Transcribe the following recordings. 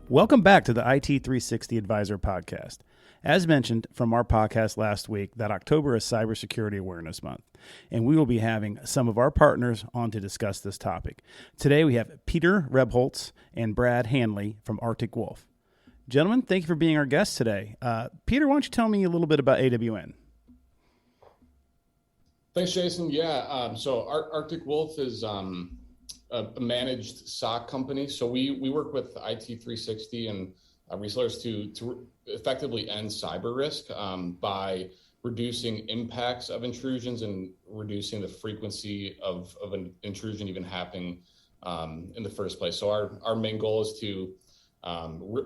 Welcome back to the IT 360 Advisor podcast. As mentioned from our podcast last week, that October is Cybersecurity Awareness Month, and we will be having some of our partners on to discuss this topic. Today we have Peter Rebholz and Brad Hanley from Arctic Wolf. Gentlemen, thank you for being our guests today. Peter, why don't you tell me a little bit about AWN? Thanks, Jason. So Arctic Wolf is a managed SOC company. So we work with IT 360 and resellers to effectively end cyber risk by reducing impacts of intrusions and reducing the frequency of an intrusion even happening in the first place. So our main goal is to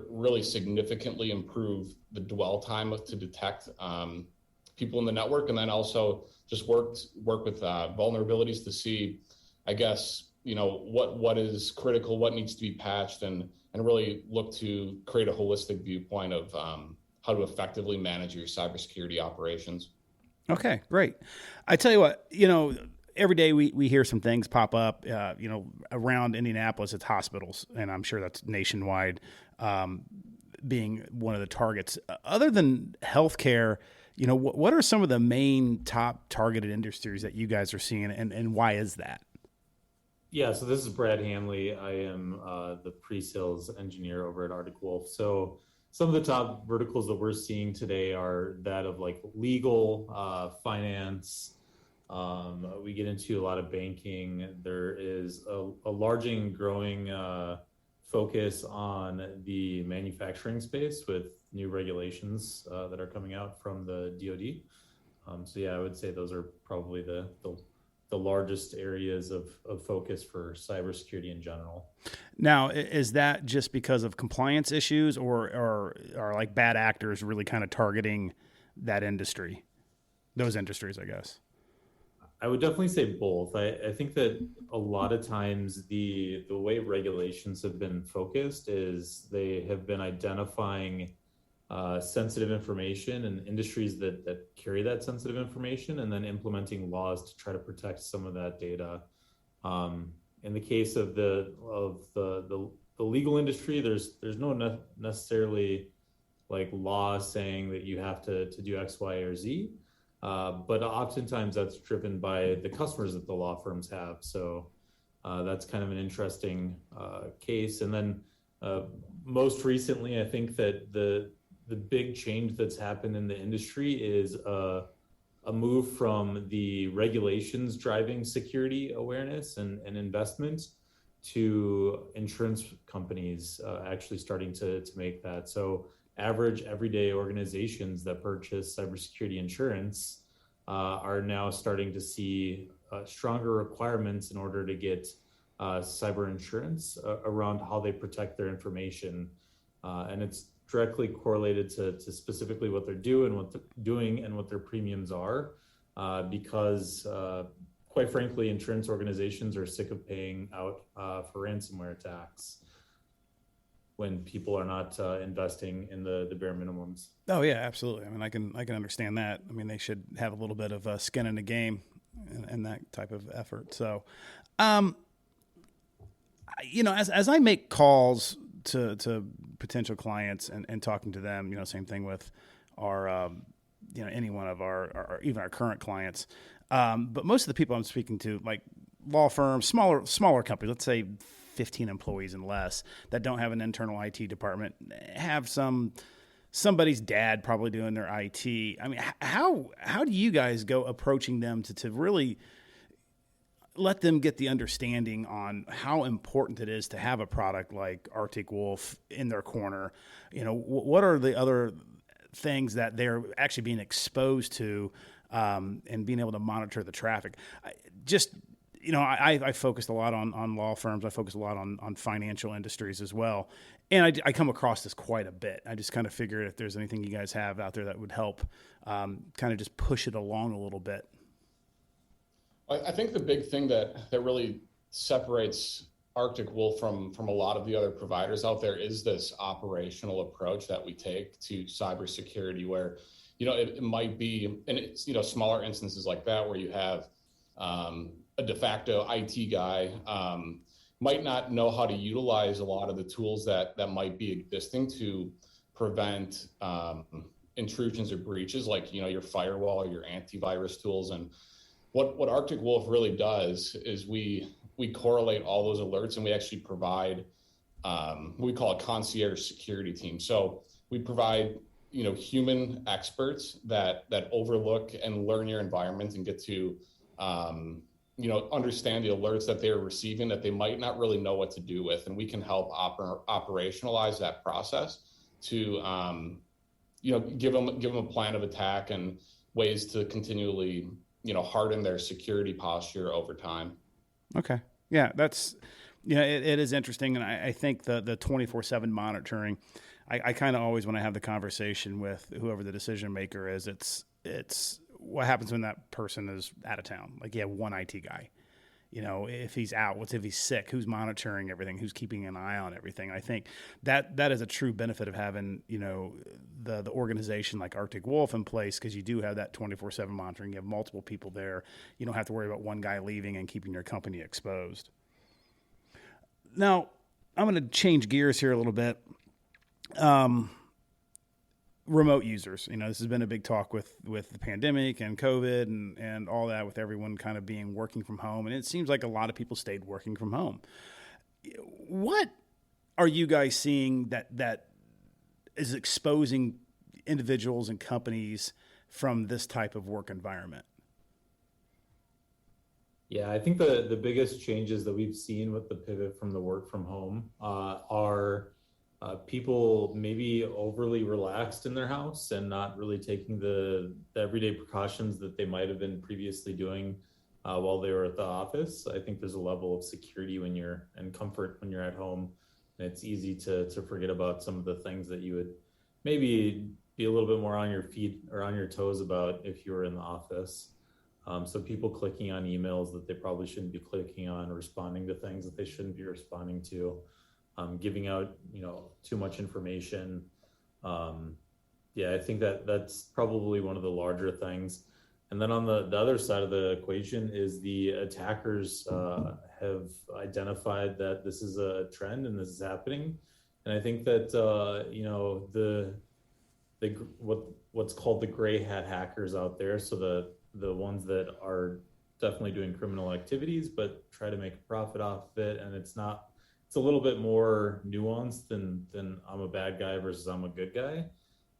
really significantly improve the dwell time to detect people in the network, and then also just work with vulnerabilities to see, I guess, what is critical, what needs to be patched, and really look to create a holistic viewpoint of how to effectively manage your cybersecurity operations. Okay, great. I tell you what, every day we hear some things pop up, around Indianapolis, it's hospitals, and I'm sure that's nationwide, being one of the targets. Other than healthcare, what are some of the main top targeted industries that you guys are seeing, and why is that? Yeah, so this is Brad Hanley. I am the pre-sales engineer over at Arctic Wolf. So some of the top verticals that we're seeing today are that of like legal, finance. We get into a lot of banking. There is a large and growing focus on the manufacturing space with new regulations that are coming out from the DoD. I would say those are probably the largest areas of focus for cybersecurity in general. Now, is that just because of compliance issues, or are like bad actors really kind of targeting that industry, those industries, I guess? I would definitely say both. I think that a lot of times the way regulations have been focused is they have been identifying sensitive information and industries that carry that sensitive information, and then implementing laws to try to protect some of that data. In the case of the legal industry, there's no necessarily like law saying that you have to do X, Y, or Z, but oftentimes that's driven by the customers that the law firms have. So that's kind of an interesting case. And then most recently, I think that the big change that's happened in the industry is a move from the regulations driving security awareness and investment to insurance companies actually starting to make that. So average everyday organizations that purchase cybersecurity insurance are now starting to see stronger requirements in order to get cyber insurance around how they protect their information. And it's directly correlated to specifically what they're doing and what their premiums are, because quite frankly, insurance organizations are sick of paying out for ransomware attacks when people are not investing in the bare minimums. Oh yeah, absolutely. I mean, I can understand that. I mean, they should have a little bit of skin in the game and that type of effort. So, as I make calls to potential clients and talking to them, same thing with our, any one of our even our current clients. But most of the people I'm speaking to, like law firms, smaller companies, let's say 15 employees and less, that don't have an internal IT department, have somebody's dad probably doing their IT. I mean, how do you guys go approaching them to really let them get the understanding on how important it is to have a product like Arctic Wolf in their corner? What are the other things that they're actually being exposed to, and being able to monitor the traffic? I focused a lot on law firms. I focus a lot on financial industries as well. And I come across this quite a bit. I just kind of figured if there's anything you guys have out there that would help kind of just push it along a little bit. I think the big thing that really separates Arctic Wolf from a lot of the other providers out there is this operational approach that we take to cybersecurity, where, it might be, and it's, smaller instances like that where you have a de facto IT guy, might not know how to utilize a lot of the tools that might be existing to prevent intrusions or breaches, like your firewall, your antivirus tools. And what Arctic Wolf really does is we correlate all those alerts, and we actually provide we call a concierge security team. So we provide human experts that overlook and learn your environment and get to understand the alerts that they're receiving that they might not really know what to do with, and we can help operationalize that process to give them a plan of attack and ways to continually harden their security posture over time. Okay, yeah, that's it is interesting, and I think the 24/7 monitoring. I kind of always, when I have the conversation with whoever the decision maker is, it's what happens when that person is out of town. Like, you have one IT guy. If he's out, what's if he's sick? Who's monitoring everything? Who's keeping an eye on everything? I think that is a true benefit of having the organization like Arctic Wolf in place, because you do have that 24/7 monitoring. You have multiple people there. You don't have to worry about one guy leaving and keeping your company exposed. Now, I'm going to change gears here a little bit. Remote users, this has been a big talk with the pandemic and COVID and all that, with everyone kind of being working from home. And it seems like a lot of people stayed working from home. What are you guys seeing that is exposing individuals and companies from this type of work environment? Yeah, I think the biggest changes that we've seen with the pivot from the work from home are people maybe overly relaxed in their house and not really taking the everyday precautions that they might have been previously doing while they were at the office. I think there's a level of security and comfort when you're at home. And it's easy to forget about some of the things that you would maybe be a little bit more on your feet or on your toes about if you were in the office. So people clicking on emails that they probably shouldn't be clicking on, responding to things that they shouldn't be responding to, giving out, too much information. I think that's probably one of the larger things. And then on the other side of the equation is the attackers have identified that this is a trend and this is happening. And I think that, what's called the gray hat hackers out there. So the ones that are definitely doing criminal activities, but try to make a profit off of it. And it's a little bit more nuanced than I'm a bad guy versus I'm a good guy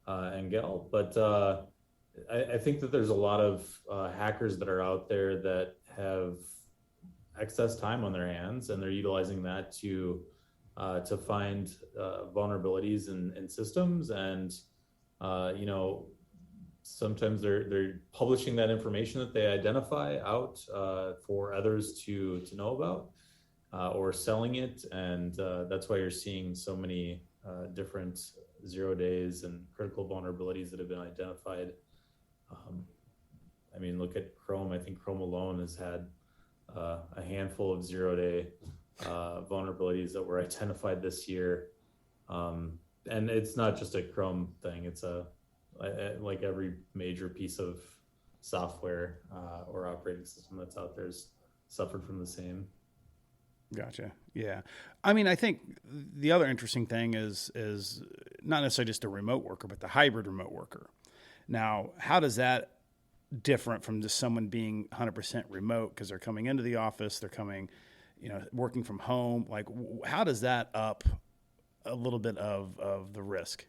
and gal. But I think that there's a lot of hackers that are out there that have excess time on their hands, and they're utilizing that to find vulnerabilities in systems. And sometimes they're publishing that information that they identify out for others to know about, or selling it. And that's why you're seeing so many different 0 days and critical vulnerabilities that have been identified. Look at Chrome. I think Chrome alone has had a handful of 0 day vulnerabilities that were identified this year. And it's not just a Chrome thing. It's like every major piece of software or operating system that's out there's suffered from the same. Gotcha. Yeah. I think the other interesting thing is not necessarily just a remote worker, but the hybrid remote worker. Now, how does that different from just someone being 100% remote because they're coming into the office, they're coming, working from home? Like, how does that up a little bit of the risk?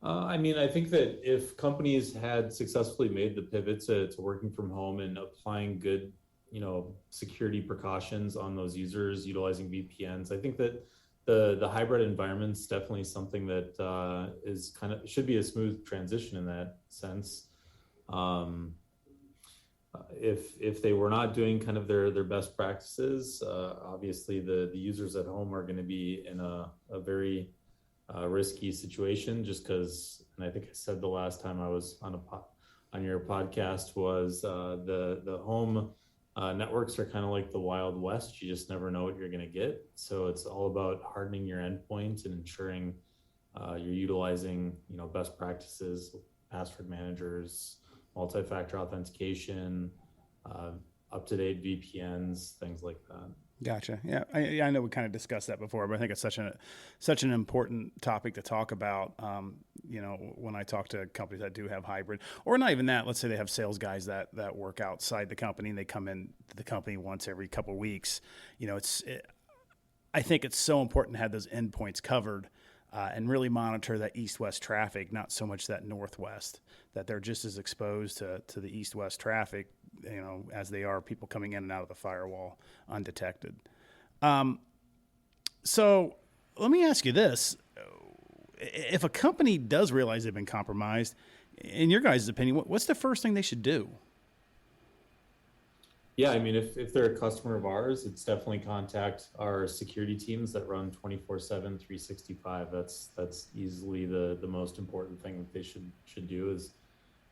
I think that if companies had successfully made the pivot to working from home and applying good, security precautions on those users, utilizing VPNs, I think that the hybrid environment's definitely something that should be a smooth transition in that sense. If they were not doing kind of their best practices, obviously the users at home are going to be in a very risky situation, just because, and I think I said the last time I was on your podcast, was the home networks are kind of like the Wild West. You just never know what you're going to get. So it's all about hardening your endpoint and ensuring you're utilizing best practices, password managers, multi-factor authentication, up-to-date VPNs, things like that. Gotcha. Yeah, I know we kind of discussed that before, but I think it's such an important topic to talk about. When I talk to companies that do have hybrid, or not even that, let's say they have sales guys that work outside the company and they come in to the company once every couple of weeks. I think it's so important to have those endpoints covered and really monitor that east-west traffic, not so much that northwest, that they're just as exposed to the east-west traffic, as they are people coming in and out of the firewall undetected. So let me ask you this. If a company does realize they've been compromised, in your guys' opinion, what's the first thing they should do? Yeah, I mean, if they're a customer of ours, it's definitely contact our security teams that run 24/7, 365. That's easily the most important thing that they should do is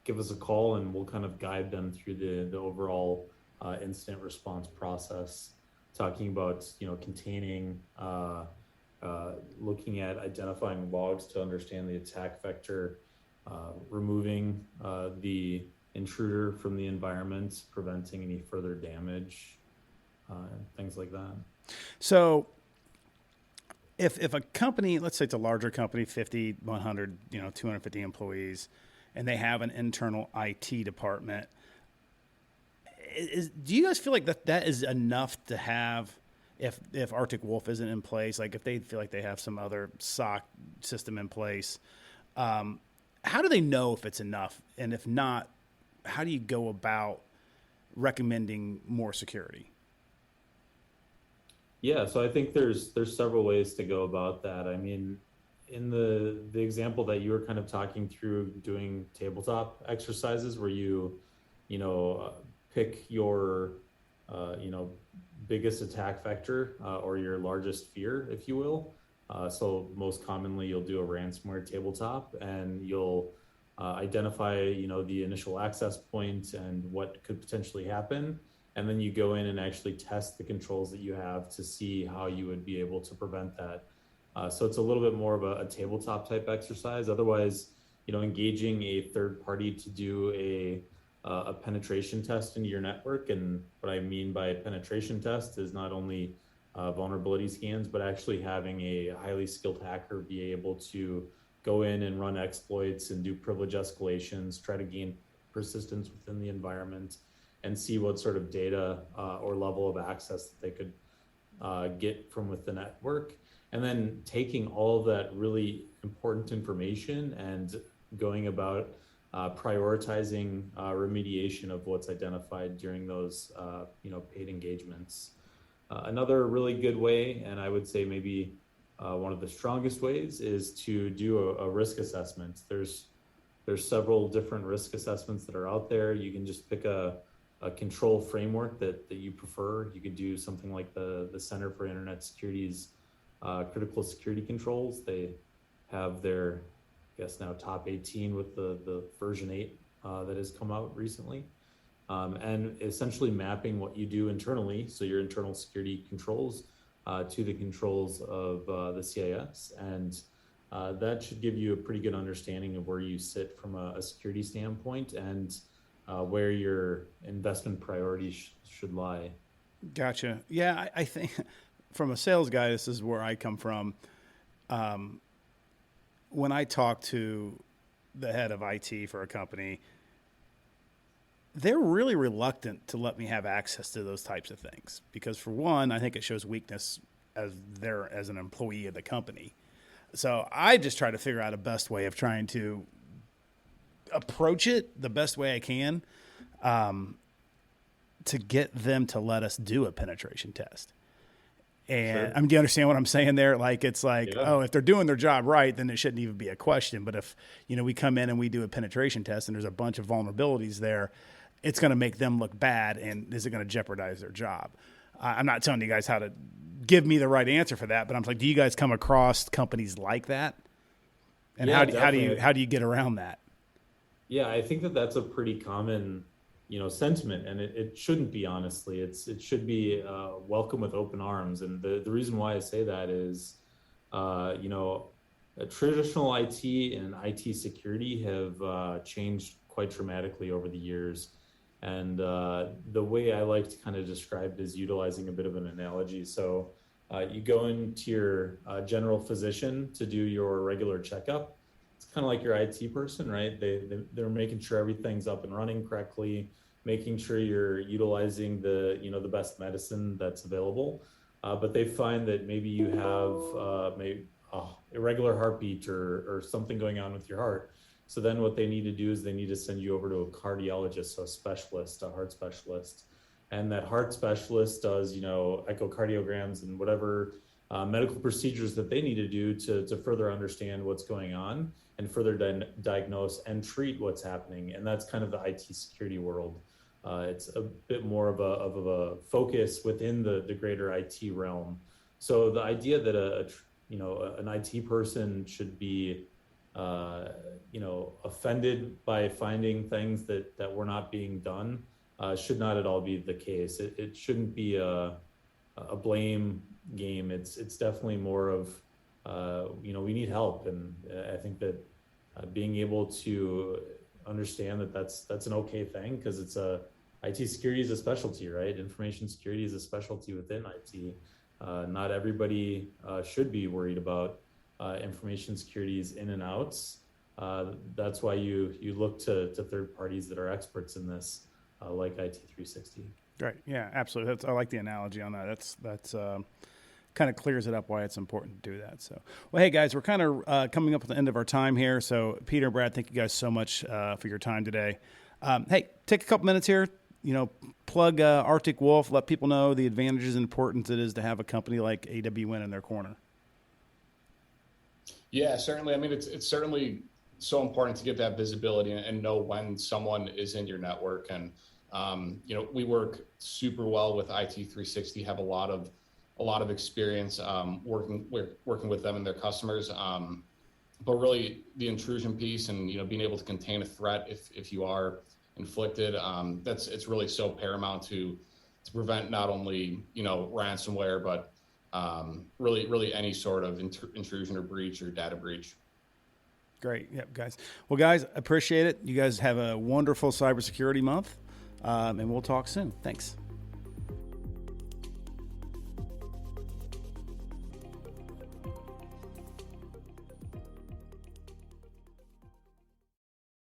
give us a call, and we'll kind of guide them through the overall incident response process, talking about containing, looking at identifying logs to understand the attack vector, removing the intruder from the environment, preventing any further damage, things like that. So if a company, let's say it's a larger company, 50, 100, 250 employees, and they have an internal IT department, do you guys feel like that is enough to have if Arctic Wolf isn't in place? Like if they feel like they have some other SOC system in place, how do they know if it's enough? And if not, how do you go about recommending more security? Yeah, so I think there's several ways to go about that. I mean, in the example that you were kind of talking through, doing tabletop exercises where you pick your biggest attack vector or your largest fear, if you will. So most commonly you'll do a ransomware tabletop, and you'll identify the initial access point and what could potentially happen, and then you go in and actually test the controls that you have to see how you would be able to prevent that. So it's a little bit more of a tabletop type exercise. Otherwise, engaging a third party to do a penetration test into your network. And what I mean by penetration test is not only vulnerability scans, but actually having a highly skilled hacker be able to go in and run exploits and do privilege escalations, try to gain persistence within the environment, and see what sort of data or level of access that they could get from within the network. And then taking all of that really important information and going about prioritizing remediation of what's identified during those paid engagements. Another really good way, and I would say maybe one of the strongest ways, is to do a risk assessment. There's several different risk assessments that are out there. You can just pick a control framework that you prefer. You could do something like the Center for Internet Security's critical security controls. They have their, I guess now, top 18 with the version 8 that has come out recently. And essentially mapping what you do internally, so your internal security controls, to the controls of the CIS. And that should give you a pretty good understanding of where you sit from a security standpoint and where your investment priorities should lie. Gotcha. Yeah, I think from a sales guy, this is where I come from. When I talk to the head of IT for a company, they're really reluctant to let me have access to those types of things because, for one, I think it shows weakness as an employee of the company. So I just try to figure out a best way of trying to approach it the best way I can to get them to let us do a penetration test. And Sure. Do you understand what I'm saying there? Like, it's like, Yeah. oh, if they're doing their job right, then it shouldn't even be a question. But if, we come in and we do a penetration test and there's a bunch of vulnerabilities there, it's going to make them look bad. And is it going to jeopardize their job? I'm not telling you guys how to give me the right answer for that, but I'm like, do you guys come across companies like that? And Yeah, how do you get around that? Yeah, I think that's a pretty common, sentiment, and it shouldn't be, honestly. It should be welcome with open arms. And the reason why I say that is, traditional IT and IT security have changed quite dramatically over the years. And the way I like to kind of describe it is utilizing a bit of an analogy. So you go into your general physician to do your regular checkup. It's kind of like your IT person, right? They're making sure everything's up and running correctly, making sure you're utilizing the best medicine that's available. But they find that maybe you have maybe irregular heartbeat or something going on with your heart. So then what they need to do is they need to send you over to a cardiologist, so a specialist, a heart specialist. And that heart specialist does, echocardiograms and whatever medical procedures that they need to do to further understand what's going on and further diagnose and treat what's happening. And that's kind of the IT security world. It's a bit more of a focus within the greater IT realm. So the idea that an IT person should be offended by finding things that were not being done should not at all be the case. It shouldn't be a blame game. It's definitely more of we need help, and I think that being able to understand that that's an okay thing, because it's IT security is a specialty, right? Information security is a specialty within IT. Not everybody should be worried about information security's in and outs. That's why you look to third parties that are experts in this, like IT360. Right. Yeah, absolutely. I like the analogy on that. That's kind of clears it up why it's important to do that. So, well, hey guys, we're kind of coming up at the end of our time here. So Peter and Brad, thank you guys so much for your time today. Hey, take a couple minutes here, plug Arctic Wolf, let people know the advantages and importance it is to have a company like AWN in their corner. Yeah, certainly. I mean, it's certainly so important to get that visibility and know when someone is in your network. And, we work super well with IT360, have a lot of experience working with them and their customers. But really the intrusion piece and, being able to contain a threat if you are inflicted, it's really so paramount to prevent not only, ransomware, but really any sort of intrusion or breach or data breach. Great. Yep, guys. Well, guys, appreciate it. You guys have a wonderful cybersecurity month, and we'll talk soon. Thanks.